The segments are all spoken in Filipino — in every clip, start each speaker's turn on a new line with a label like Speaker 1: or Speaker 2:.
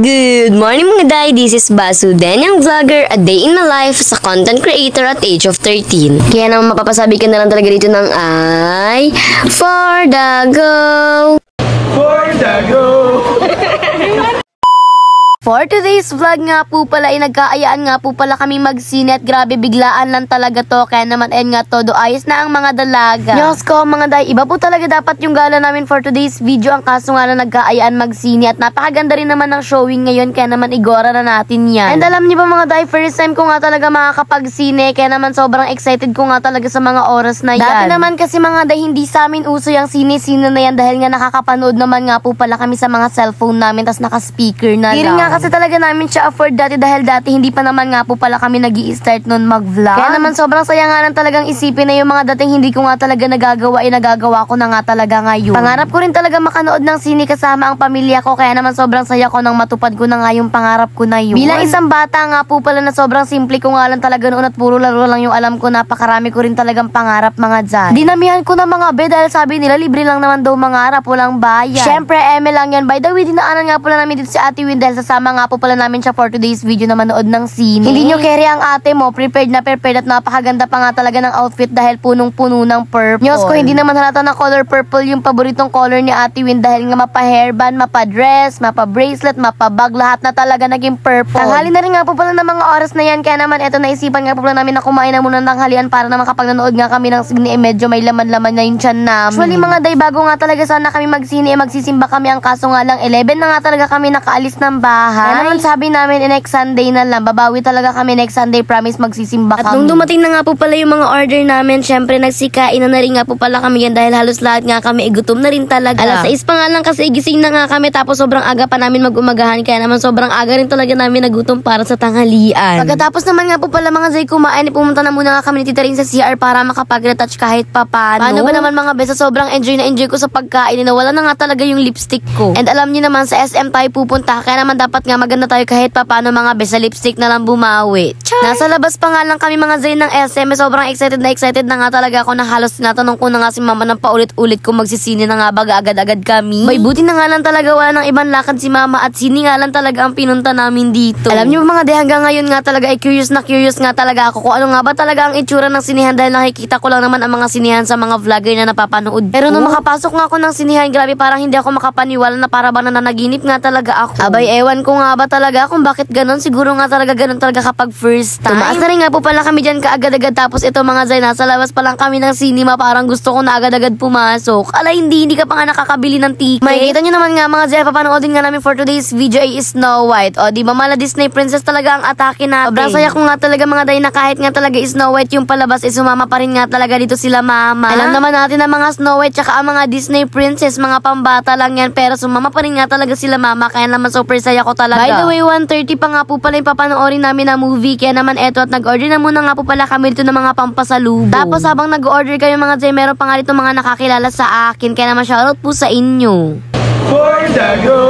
Speaker 1: Good morning mga day, this is Basu, Danyang Vlogger, a day in my life sa content creator at age of 13. Kaya naman mapapasabi ka na lang talaga dito ng ay, for the go!
Speaker 2: For the go!
Speaker 1: For today's vlog nga po pala ay nagkaayaan nga po pala kami magsine at grabe biglaan lang talaga to. Kaya naman nga todo ayos na ang mga dalaga. Diyos ko mga day, iba po talaga dapat yung gala namin for today's video. Ang kaso nga lang nagkaayaan magsine at napakaganda rin naman ng showing ngayon. Kaya naman igora na natin yan. And alam niyo ba mga day, first time ko nga talaga makakapagsine. Kaya naman sobrang excited ko nga talaga sa mga oras na yan. Dati naman kasi mga day, hindi sa amin uso yung sine-sine na yan dahil nga nakakapanood naman nga po pala kami sa mga cellphone namin tas naka-speaker na lang. Kasi talaga namin siya afford dati dahil dati hindi pa naman nga po pala kami nag-i-start nun mag-vlog. Kaya naman sobrang saya nga lang talagang isipin na yung mga dating hindi ko nga talaga nagagawa ay nagagawa ko na nga talaga ngayon. Pangarap ko rin talaga makanood ng sine kasama ang pamilya ko kaya naman sobrang saya ko nang matupad ko na nga yung pangarap ko na yun. Bilang isang bata nga po pala na sobrang simple ko nga lang talaga noon at puro laro lang yung alam ko, napakarami ko rin talagang pangarap mga dyan. Dinamihan ko na mga be dahil sabi nila libre lang naman daw mangarap, walang bayad. Syempre eme lang yan. By the way, dinaanan nga pala namin dito si Ate Win dahil sasama nga po pala namin siya for today's video na manood ng sine. Hindi nyo carry ang ate mo, prepared na prepared at napakaganda pa nga talaga ng outfit dahil punong-puno ng purple. Diyos ko, hindi naman halata na color purple yung paboritong color ni Ate Win dahil nga mapa-hairband, mapa-dress, mapa-bracelet, mapa-bag, lahat na talaga naging purple. Tanghali na rin nga po pala ng mga oras na yan kaya naman eto naisipan nga po pala namin na kumain na muna ng tanghalian para naman kapag nanood nga kami ng sine medyo may laman-laman na yung tiyan namin. Actually mga day, bago nga talaga sana kami magsine magsisimba kami, ang kaso nga lang 11 na nga talaga kami nakaalis ng bahay. Kaya naman sabi namin next Sunday na lang, babawi talaga kami next Sunday, promise magsisimba kami. At nung dumating na nga po pala yung mga order namin, syempre nagsikain na rin nga po pala kami yan dahil halos lahat nga kami gutom na rin talaga. Alas 6 pa nga lang kasi gising na nga kami tapos sobrang aga pa namin mag-umagahan kaya naman sobrang aga rin talaga namin nagutom para sa tanghalian. Pagkatapos naman nga po pala mga zay kumain, pumunta na muna nga kami ni Tita rin sa CR para makapag-retouch kahit papano. Paano ba naman mga besa, sobrang enjoy na enjoy ko sa pagkain, nawala na nga talaga yung lipstick ko. And alam niyo naman sa SM tayo pupunta kaya naman dapat nga maganda tayo kahit papano mga besa, lipstick na lang bumawi. Char! Nasa labas pa nga lang kami mga zay ng SM, sobrang excited na nga talaga ako na halos tinatanong ko na nga si mama ng paulit-ulit kung magsisini na nga baga agad-agad kami. May buti na nga lang talaga wala ng ibang lakad si mama at sini nga lang talaga ang pinunta namin dito. Alam niyo mga de, hanggang ngayon nga talaga ay curious nga talaga ako kung ano nga ba talaga ang itsura ng sinihan dahil nakikita ko lang naman ang mga sinihan sa mga vlogger na napapanood. Pero nung makapasok nga ako ng sinihan, grabe parang hindi ako makapaniwala na para bang nananaginip nga talaga ako. Abay ewan ko nga ba talaga kung bakit ganon, siguro nga talaga ganon talaga kapag first time. Tumaas na rin nga po pala kami dyan kaagad-agad tapos ito mga zay, nasa labas pa lang kami ng cinema, parang gusto ko na agad-agad pumasok. Alay hindi ka pa nga nakakabili ng ticket. Makikita nyo naman nga mga zay, papanoodin nga namin for today's video ay Snow White. O di ba mala Disney Princess talaga ang atake natin. Sobrang saya ko nga talaga mga day na kahit nga talaga Snow White yung palabas sumama pa rin nga talaga dito sila mama. Alam naman natin na mga Snow White tsaka ang mga Disney Princess mga pambata lang yan pero sumama pa rin nga talaga sila mama kaya naman super saya ko talaga. By the way, 1:30 pa nga po pala yung papanoorin namin na movie kaya naman eto at nag-order na muna nga po pala kami dito ng mga pampasalubong. Tapos habang nag-order kami mga Jay, meron pa nga dito mga nakakilala sa akin kaya naman shoutout po sa inyo.
Speaker 2: For the go!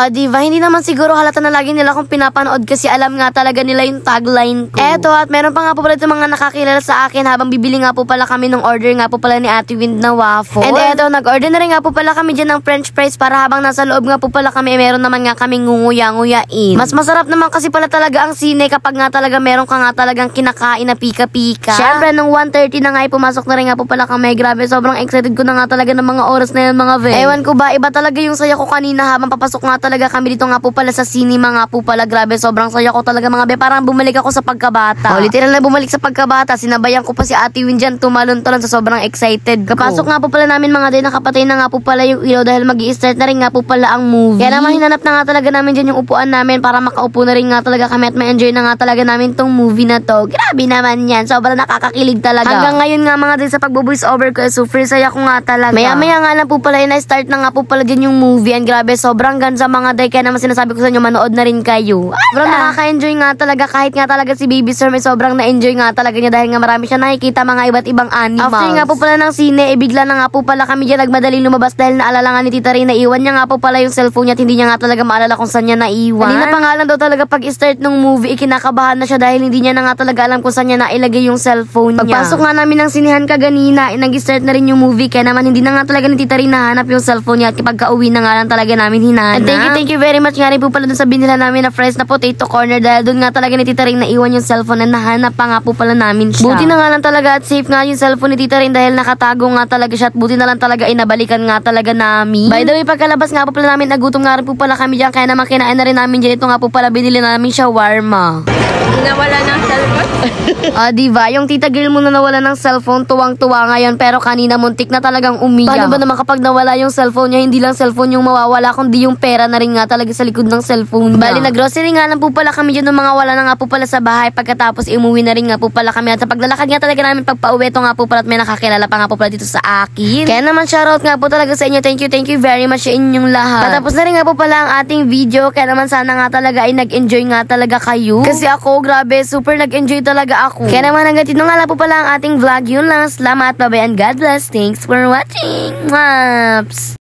Speaker 1: Diba, hindi naman siguro halata na lagi nila kung pinapanood kasi alam nga talaga nila yung tagline ko. Eto at meron pa nga po pala ito mga nakakilala sa akin habang bibili nga po pala kami ng order nga po pala ni Ate Wind na waffle. And eto, nag-order na rin nga po pala kami dyan ng french fries para habang nasa loob nga po pala kami, meron naman nga kaming ngunguya-nguyain. Mas masarap naman kasi pala talaga ang sine kapag nga talaga meron ka nga talagang kinakain na pika-pika. Syempre, nung 1:30 na nga pumasok na rin nga po pala kami. Grabe, sobrang excited ko na nga talaga ng mga oras na yun mga ve. Ewan ko ba, iba talaga yung saya ko kanina habang papasok nga talaga kami dito nga po pala sa cinema nga po pala. Grabe, sobrang saya ko talaga mga be. Parang bumalik ako sa pagkabata. Literal na bumalik sa pagkabata. Sinabayan ko pa si Ate Win dyan, tumalon-talon sa sobrang excited ko. Kapasok nga po pala namin mga day, nakapatay na nga po pala yung ilaw dahil mag-i-start na rin nga po pala ang movie. Kaya naman hinanap na nga talaga namin dyan yung upuan namin para makaupo na rin nga talaga kami at ma-enjoy na nga talaga namin tong movie na to. Grabe naman yan, sobrang nakakakilig talaga. Hanggang ngayon nga mga day sa pagbo-voice over ko, super saya ko nga talaga. Maya-maya nga lang po pala na-start na nga po pala dyan yung movie. And grabe, sobrang ganda mga day. Kaya naman sinasabi ko sa inyo, manood na rin kayo. Sobrang nakaka-enjoy nga talaga. Kahit nga talaga si Baby Sir, may sobrang na-enjoy nga talaga niya dahil nga marami siya nakikita mga iba't ibang animals. After nga po pala ng sine, bigla na nga po pala kami dyan nagmadaling lumabas dahil naalala nga ni Tita Ray na iwan niya nga po pala yung cellphone niya at hindi niya nga talaga maalala kung saan niya naiwan. Kanina pa nga lang daw talaga pag-start ng movie, ikinakabahan na siya dahil hindi niya na nga talaga alam kung saan niya nailagay yung cellphone niya. Pagpasok nga namin ng sinihan kaganina, nag-start na rin yung movie kaya naman hindi na nga talaga ni Tita Ray nahanap yung cellphone niya at kapag kauwi na nga lang talaga namin hinanap. Thank you very much nga rin po pala dun sa binila namin na Fries na Potato Corner dahil dun nga talaga ni Tita Ring naiwan yung cellphone na nahanap pa nga po pala namin siya. Buti na nga lang talaga at safe nga yung cellphone ni Tita Ring dahil nakatago nga talaga siya at buti na lang talaga inabalikan nga talaga namin. By the way, pagkalabas nga po pala namin, nagutom nga rin po pala kami dyan kaya naman kinain na rin namin dyan. Ito nga po pala binili namin shawarma.
Speaker 3: Nawala ng cellphone?
Speaker 1: Diba? Yung Tita Girl mo na nawala ng cellphone, tuwang-tuwa ngayon pero kanina muntik na talagang umiyak. Paano ba naman kapag nawala yung cellphone niya, hindi lang cellphone yung mawawala kundi yung pera na rin nga talaga sa likod ng cellphone niya. Bali, nag-grocery nga lang po pala kami dyan ng mga wala na nga po pala sa bahay pagkatapos umuwi na rin nga po pala kami at sa paglalakad nga talaga namin pagpa-uwi ito nga po pala at may nakakilala pa nga po pala dito sa akin. Kaya naman shoutout nga po talaga sa inyo. Thank you very much sa inyong lahat. Patapos na rin nga po pala ang ating video kaya naman sana nga talaga ay nag-enjoy nga talaga kayo. Kasi ako, grabe, super nag-enjoy talaga ako. Kaya naman hanggang dito nga lang po pala ang ating vlog. Yun lang. Salamat, bye-bye and God bless. Thanks for watching. Maps!